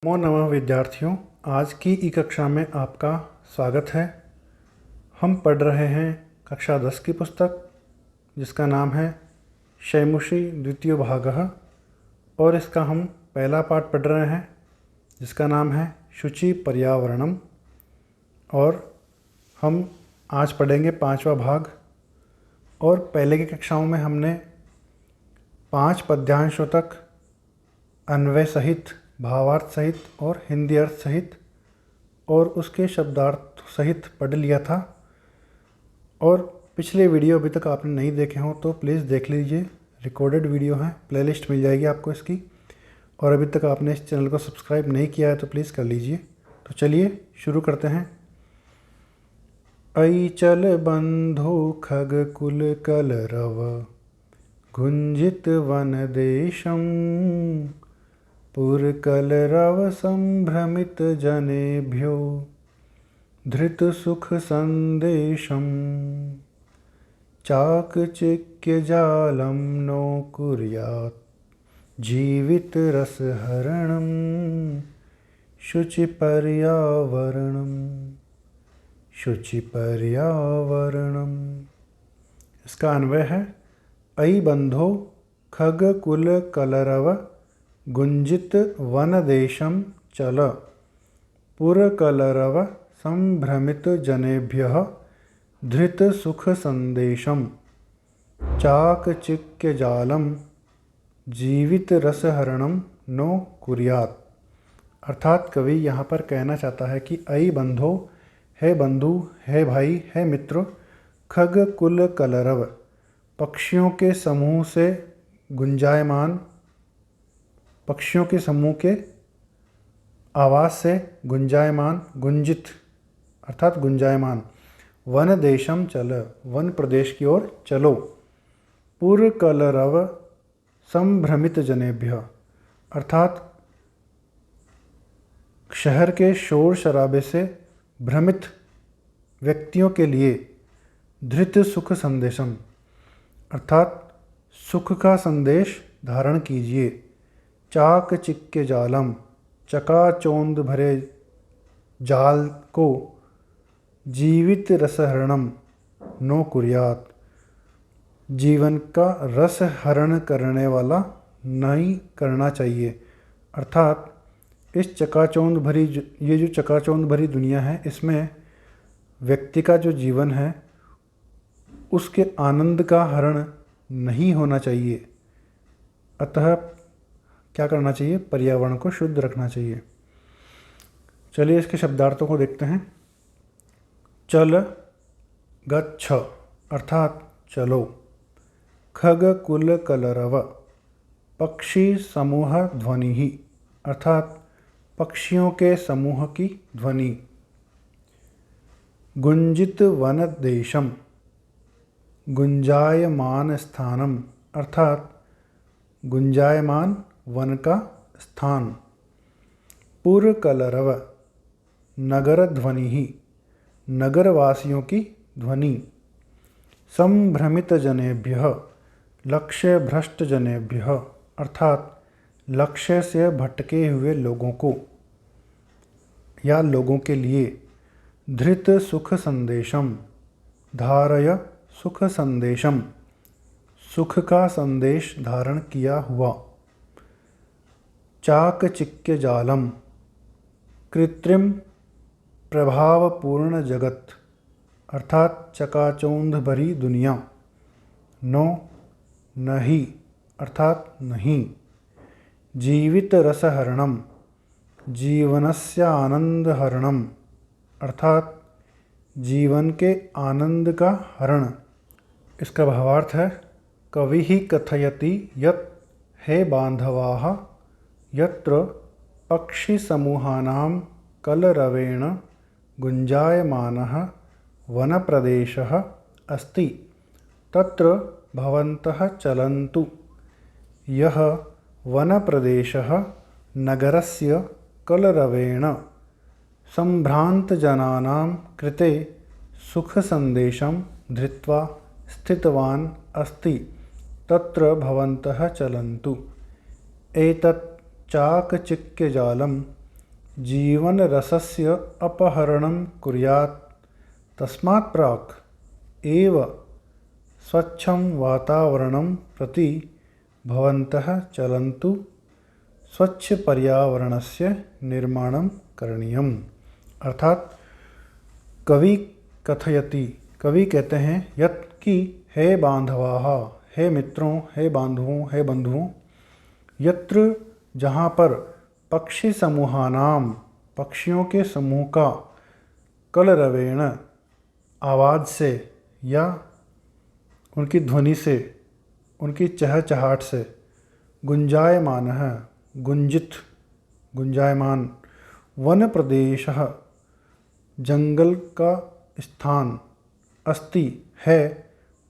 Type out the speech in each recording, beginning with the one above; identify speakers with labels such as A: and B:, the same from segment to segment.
A: नमो नमः विद्यार्थियों, आज की ई कक्षा में आपका स्वागत है। हम पढ़ रहे हैं कक्षा 10 की पुस्तक जिसका नाम है शैमुषी द्वितीयो भागः और इसका हम पहला पाठ पढ़ रहे हैं जिसका नाम है शुचि पर्यावरणम। और हम आज पढ़ेंगे 5वां भाग। और पहले की कक्षाओं में हमने 5 पद्यांशों तक अन्वय सहित, भावार्थ सहित और हिंदी अर्थ सहित और उसके शब्दार्थ सहित पढ़ लिया था। और पिछले वीडियो अभी तक आपने नहीं देखे हों तो प्लीज़ देख लीजिए, रिकॉर्डेड वीडियो हैं, प्लेलिस्ट मिल जाएगी आपको इसकी। और अभी तक आपने इस चैनल को सब्सक्राइब नहीं किया है तो प्लीज़ कर लीजिए। तो चलिए शुरू करते हैं। अइचल बंधु खग कुल कलरव गुंजित वन देशम पुरकलरव संभ्रमित जनेभ्यो धृत सुख संदेशम चाकचिक्य जालम नो कुर्यात् जीवित रसहरणम शुचि पर्यावरणम शुचि पर्यावरणम। इसका अन्वय है अयि बंधो खग कुल कलरव गुंजित वन देशम चल पुरकलरव संभ्रमित जनेभ्यः धृत सुख संदेशम चाकचिक्य जालम जीवित रसहरणम नो कुर्यात्। अर्थात कवि यहाँ पर कहना चाहता है कि अयि बंधो, है बंधु, है भाई, है मित्र, खग कुल कलरव, पक्षियों के समूह से गुंजायमान, पक्षियों के समूह के आवाज़ से गुंजायमान, गुंजित अर्थात गुंजायमान, वन देशम चल, वन प्रदेश की ओर चलो, पुरकलरव संभ्रमित जनेभ्य अर्थात शहर के शोर शराबे से भ्रमित व्यक्तियों के लिए धृत सुख संदेशम अर्थात सुख का संदेश धारण कीजिए। चाकचिक्य जालम, चकाचौंध भरे जाल को, जीवित रसहरणम नो कुर्यात्, जीवन का रस हरण करने वाला नहीं करना चाहिए। अर्थात इस चकाचौंध भरी, ये जो चकाचौंध भरी दुनिया है, इसमें व्यक्ति का जो जीवन है उसके आनंद का हरण नहीं होना चाहिए। अतः क्या करना चाहिए? पर्यावरण को शुद्ध रखना चाहिए। चलिए इसके शब्दार्थों को देखते हैं। चल गच्छ अर्थात चलो, खग कुल कलरव पक्षी समूह ध्वनि ही अर्थात पक्षियों के समूह की ध्वनि, गुंजित वन देशम गुंजायमान स्थानम अर्थात गुंजायमान वन का स्थान, पुरकलरव नगर ध्वनि ही नगरवासियों की ध्वनि, संभ्रमित जनेभ्यः लक्ष्य भ्रष्ट जनेभ्यः अर्थात लक्ष्य से भटके हुए लोगों को या लोगों के लिए, धृत सुख संदेशम धारय सुख संदेशम सुख का संदेश धारण किया हुआ, चाकचिक्य जालम कृत्रिम प्रभावपूर्ण जगत अर्थात चकाचौंध भरी दुनिया, नो नहीं अर्थात नहीं, जीवित रसहरणम जीवनस्य आनंदहरणम अर्थात जीवन के आनंद का हरण। इसका भावार्थ है कवि ही कथयति यत् हे बांधवाः यत्र पक्षी समूहानां कलरवेण गुंजायमानः वनप्रदेशः अस्ति तत्र भवन्तः चलन्तु। यः वनप्रदेशः नगरस्य कलरवेण संभ्रान्तजनानां कृते सुखसन्देशं धृत्वा स्थितवान् अस्ति तत्र भवन्तः चलन्तु। एतत् चाकचिक्यजालं जीवनरसस्य अपहरणं कुर्यात् तस्मात् प्राक् एव स्वच्छं वातावरणं प्रति भवन्तः चलन्तु स्वच्छ पर्यावरणस्य निर्माणं करणीयम्। अर्थात कवि कथयति, कवि कहते हैं यत् कि हे बांधवाः, हे मित्रों, हे बांधवों, हे बंधुओं, यत्र जहाँ पर पक्षी समूहानाम पक्षियों के समूह का कलरवेण आवाज़ से या उनकी ध्वनि से, उनकी चहचहाट से गुंजायमान है, गुंजित गुंजायमान वन प्रदेश जंगल का स्थान अस्ति है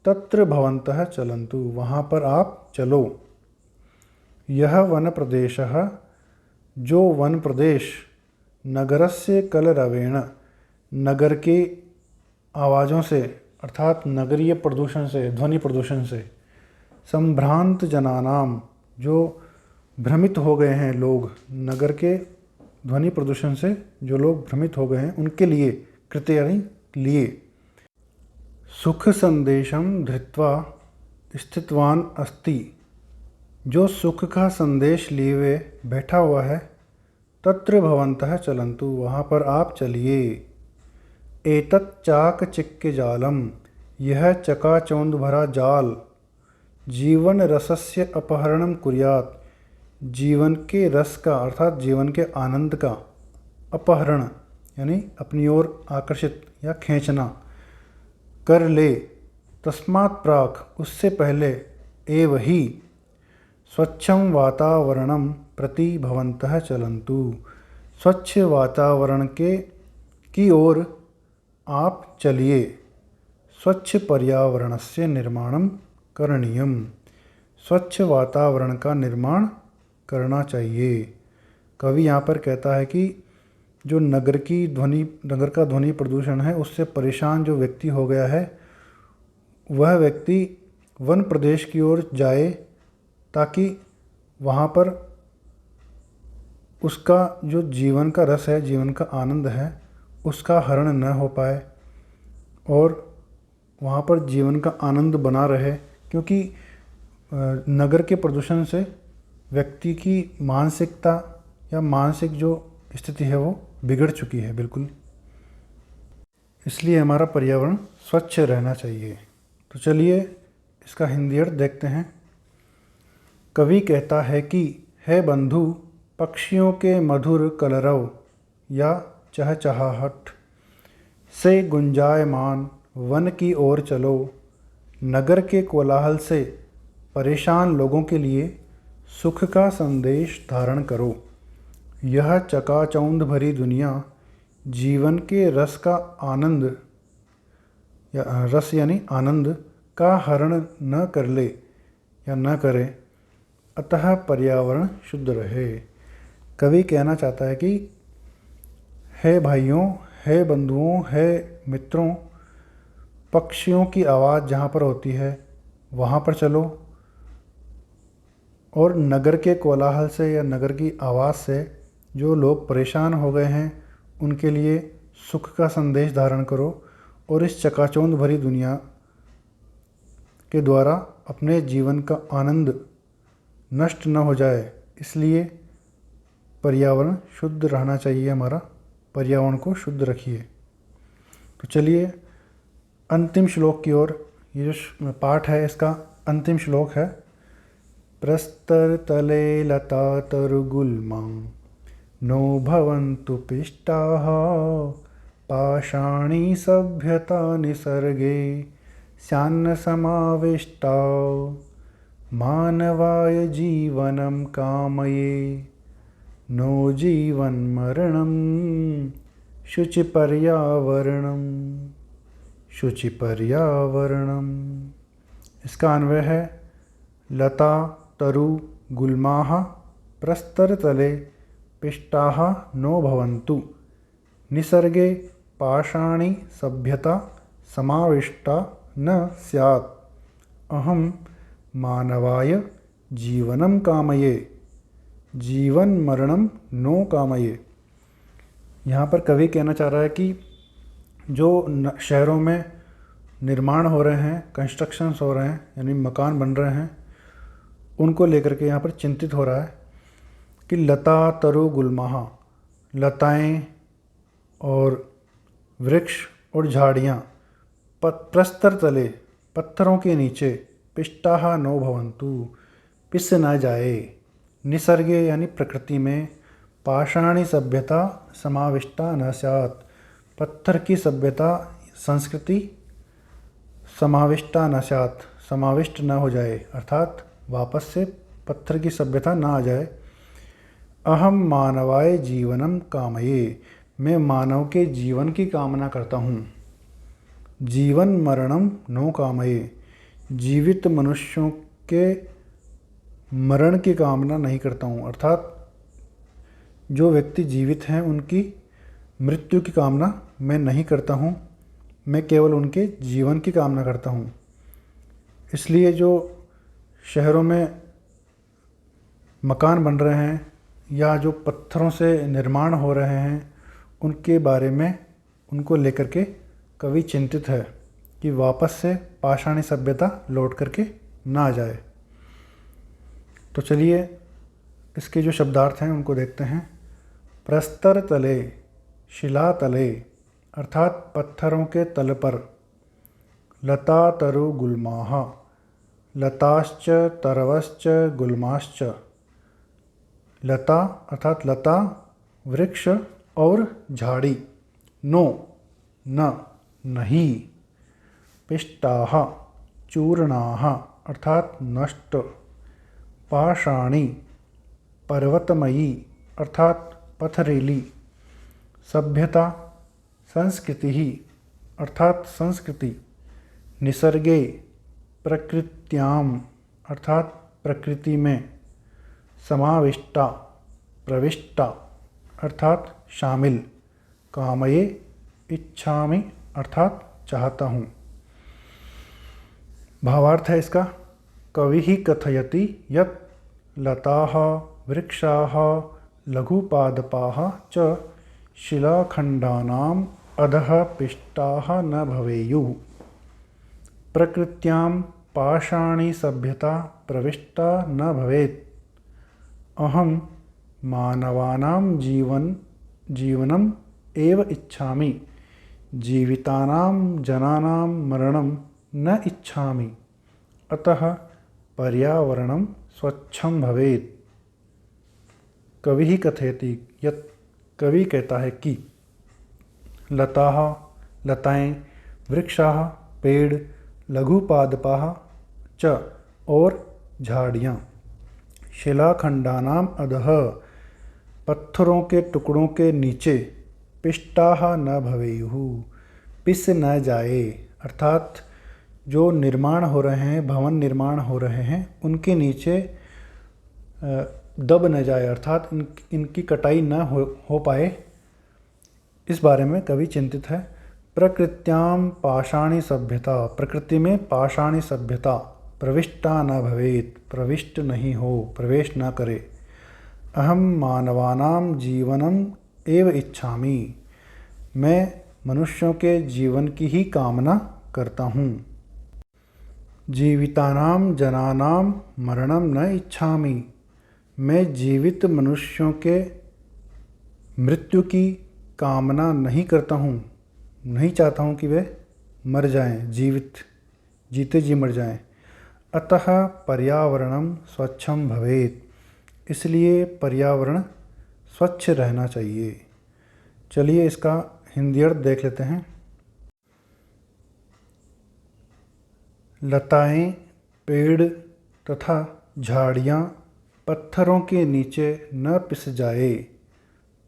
A: तत्र भवन्तः चलन्तु, वहाँ पर आप चलो। यह वन प्रदेश, जो वन प्रदेश नगरस्य कलरवेण, नगर के आवाज़ों से अर्थात नगरीय प्रदूषण से, ध्वनि प्रदूषण से, संभ्रांत जनानाम, जो भ्रमित हो गए हैं लोग, नगर के ध्वनि प्रदूषण से जो लोग भ्रमित हो गए हैं उनके लिए, कृते यानी लिए, सुख संदेशम धृत्वा स्थितवान अस्ति, जो सुख का संदेश लिए हुए बैठा हुआ है, तत्र भवन्तः चलन्तु, वहाँ पर आप चलिए। एतत् चाकचिक्य जालम, यह चकाचौंध भरा जाल, जीवन रसस्य अपहरणम कुर्यात्, जीवन के रस का अर्थात जीवन के आनंद का अपहरण यानी अपनी ओर आकर्षित या खींचना कर ले, तस्मात् प्राक, उससे पहले, एव ही स्वच्छं वातावरणं प्रति भवन्तः चलन्तु, स्वच्छ वातावरण की ओर आप चलिए। स्वच्छ पर्यावरणस्य निर्माणं करणीयम्, स्वच्छ वातावरण का निर्माण करना चाहिए। कवि यहाँ पर कहता है कि जो नगर का ध्वनि प्रदूषण है उससे परेशान जो व्यक्ति हो गया है, वह व्यक्ति वन प्रदेश की ओर जाए ताकि वहाँ पर उसका जो जीवन का रस है, जीवन का आनंद है, उसका हरण न हो पाए और वहाँ पर जीवन का आनंद बना रहे, क्योंकि नगर के प्रदूषण से व्यक्ति की मानसिकता या मानसिक जो स्थिति है वो बिगड़ चुकी है बिल्कुल। इसलिए हमारा पर्यावरण स्वच्छ रहना चाहिए। तो चलिए इसका हिंदी अर्थ देखते हैं। कवि कहता है कि हे बंधु, पक्षियों के मधुर कलरव या चहचहाहट से गुंजायमान वन की ओर चलो, नगर के कोलाहल से परेशान लोगों के लिए सुख का संदेश धारण करो। यह चकाचौंध भरी दुनिया जीवन के रस का आनंद या रस यानी आनंद का हरण न कर ले या न करे, अतः पर्यावरण शुद्ध रहे। कवि कहना चाहता है कि हे भाइयों, हे बंधुओं, हे मित्रों, पक्षियों की आवाज़ जहाँ पर होती है वहाँ पर चलो और नगर के कोलाहल से या नगर की आवाज़ से जो लोग परेशान हो गए हैं उनके लिए सुख का संदेश धारण करो और इस चकाचौंध भरी दुनिया के द्वारा अपने जीवन का आनंद नष्ट न हो जाए, इसलिए पर्यावरण शुद्ध रहना चाहिए। हमारा पर्यावरण को शुद्ध रखिए। तो चलिए अंतिम श्लोक की ओर, ये जो पाठ है इसका अंतिम श्लोक है। प्रस्तरतले लता तरुगुल्मां नो भवन्तु पिष्टाः, पाषाणी सभ्यता निसर्गे स्यान्न समाविष्टा, मानवाय जीवनं कामये नो जीवन्मरणं शुचिपर्यावरणं शुचिपर्यावरणम्। इसका अन्वय है लता तरु गुल्माः प्रस्तरतले पिष्टाः नो भवन्तु, निसर्गे पाषाणी सभ्यता समाविष्टा न स्यात्, अहं मानवाय जीवनं कामये जीवन मरणं नो कामये। यहाँ पर कवि कहना चाह रहा है कि जो शहरों में निर्माण हो रहे हैं, कंस्ट्रक्शंस हो रहे हैं, यानी मकान बन रहे हैं, उनको लेकर के यहाँ पर चिंतित हो रहा है कि लता तरु गुलमहा, लताएं और वृक्ष और झाड़ियाँ प्रस्तर तले, पत्थरों के नीचे, पिष्टाहा नो भवन्तु, पिस न जाए, निसर्गे यानी प्रकृति में, पाषाणी सभ्यता समाविष्टा न स्यात्, पत्थर की सभ्यता संस्कृति समाविष्टा न स्यात्, समाविष्ट न हो जाए, अर्थात वापस से पत्थर की सभ्यता ना आ जाए। अहम मानवाय जीवनम कामये, मैं मानव के जीवन की कामना करता हूँ। जीवन मरणम नो कामये, जीवित मनुष्यों के मरण की कामना नहीं करता हूँ, अर्थात जो व्यक्ति जीवित हैं उनकी मृत्यु की कामना मैं नहीं करता हूँ, मैं केवल उनके जीवन की कामना करता हूँ। इसलिए जो शहरों में मकान बन रहे हैं या जो पत्थरों से निर्माण हो रहे हैं, उनके बारे में, उनको लेकर के कवि चिंतित है कि वापस से पाषाणी सभ्यता लौट करके ना आ जाए। तो चलिए इसके जो शब्दार्थ हैं उनको देखते हैं। प्रस्तर तले, शिला तले, अर्थात पत्थरों के तल पर, लता तरु गुल्माः, लताश्च तरवश्च गुल्माश्च, लता अर्थात लता, वृक्ष और झाड़ी, नो न नहीं, पिष्टाः चूर्णाः अर्थात नष्ट, पाषाणी पर्वतमयी अर्थात पथरीली, सभ्यता संस्कृति ही अर्थात संस्कृति, निसर्गे प्रकृत्याम अर्थात प्रकृति में, समाविष्टा प्रविष्टा अर्थात शामिल, कामये इच्छामि अर्थात चाहता हूँ। भावार्थ है इसका, कवि ही कथयति यत् लताः वृक्षाः लघुपादपाः च शिलाखण्डानाम् अधः पिष्टाः न भवेयुः, प्रकृत्यां पाषाणी सभ्यता प्रविष्टा न भवेत्, अहं मानवानां जीवनम् एव इच्छामि, जीवितानां जनानां मरणं न इच्छामि, अतः पर्यावरणं स्वच्छं भवेत्। कवि ही कथयति यत्, कवि कहता है कि लताः लताएं, वृक्षाः पेड़, लघुपादपाः च और झाड़ियाँ, शिलाखंडानाम अधः पत्थरों के टुकड़ों के नीचे, पिष्टाः न भवेयुः पिस न जाए, अर्थात जो निर्माण हो रहे हैं, भवन निर्माण हो रहे हैं, उनके नीचे दब न जाए, अर्थात इनकी कटाई न हो पाए, इस बारे में कवि चिंतित है। प्रकृत्याम पाषाणी सभ्यता, प्रकृति में पाषाणी सभ्यता, प्रविष्टा न भवेत् प्रविष्ट नहीं हो, प्रवेश न करे। अहम मानवानां जीवनम एव इच्छामि, मैं मनुष्यों के जीवन की ही कामना करता हूँ। जीवितानां जनानां मरणं न इच्छामि, मैं जीवित मनुष्यों के मृत्यु की कामना नहीं करता हूँ, नहीं चाहता हूँ कि वे मर जाएं, जीते जी मर जाएं। अतः पर्यावरणं स्वच्छं भवेत्, इसलिए पर्यावरण स्वच्छ रहना चाहिए। चलिए इसका हिंदी अर्थ देख लेते हैं। लताएं, पेड़ तथा झाड़ियाँ पत्थरों के नीचे न पिस जाए,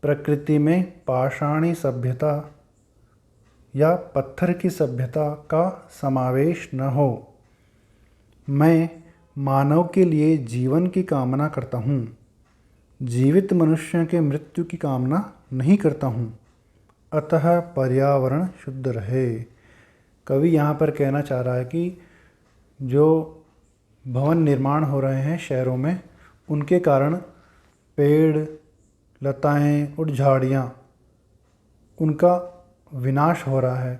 A: प्रकृति में पाषाणी सभ्यता या पत्थर की सभ्यता का समावेश न हो। मैं मानव के लिए जीवन की कामना करता हूँ, जीवित मनुष्यों के मृत्यु की कामना नहीं करता हूँ, अतः पर्यावरण शुद्ध रहे। कवि यहाँ पर कहना चाह रहा है कि जो भवन निर्माण हो रहे हैं शहरों में, उनके कारण पेड़, लताएं और झाड़ियाँ उनका विनाश हो रहा है।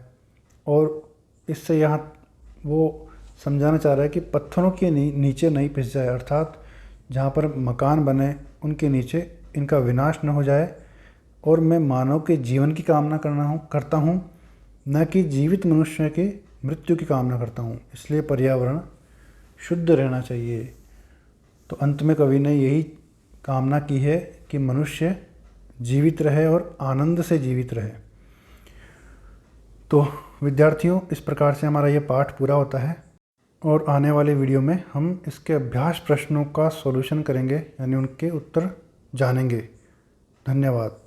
A: और इससे यहाँ वो समझाना चाह रहा है कि पत्थरों के नीचे नहीं पिस जाए, अर्थात जहाँ पर मकान बने उनके नीचे इनका विनाश न हो जाए। और मैं मानव के जीवन की कामना करता हूँ, न कि जीवित मनुष्य की मृत्यु की कामना करता हूँ। इसलिए पर्यावरण शुद्ध रहना चाहिए। तो अंत में कवि ने यही कामना की है कि मनुष्य जीवित रहे और आनंद से जीवित रहे। तो विद्यार्थियों, इस प्रकार से हमारा ये पाठ पूरा होता है और आने वाले वीडियो में हम इसके अभ्यास प्रश्नों का सॉल्यूशन करेंगे, यानी उनके उत्तर जानेंगे। धन्यवाद।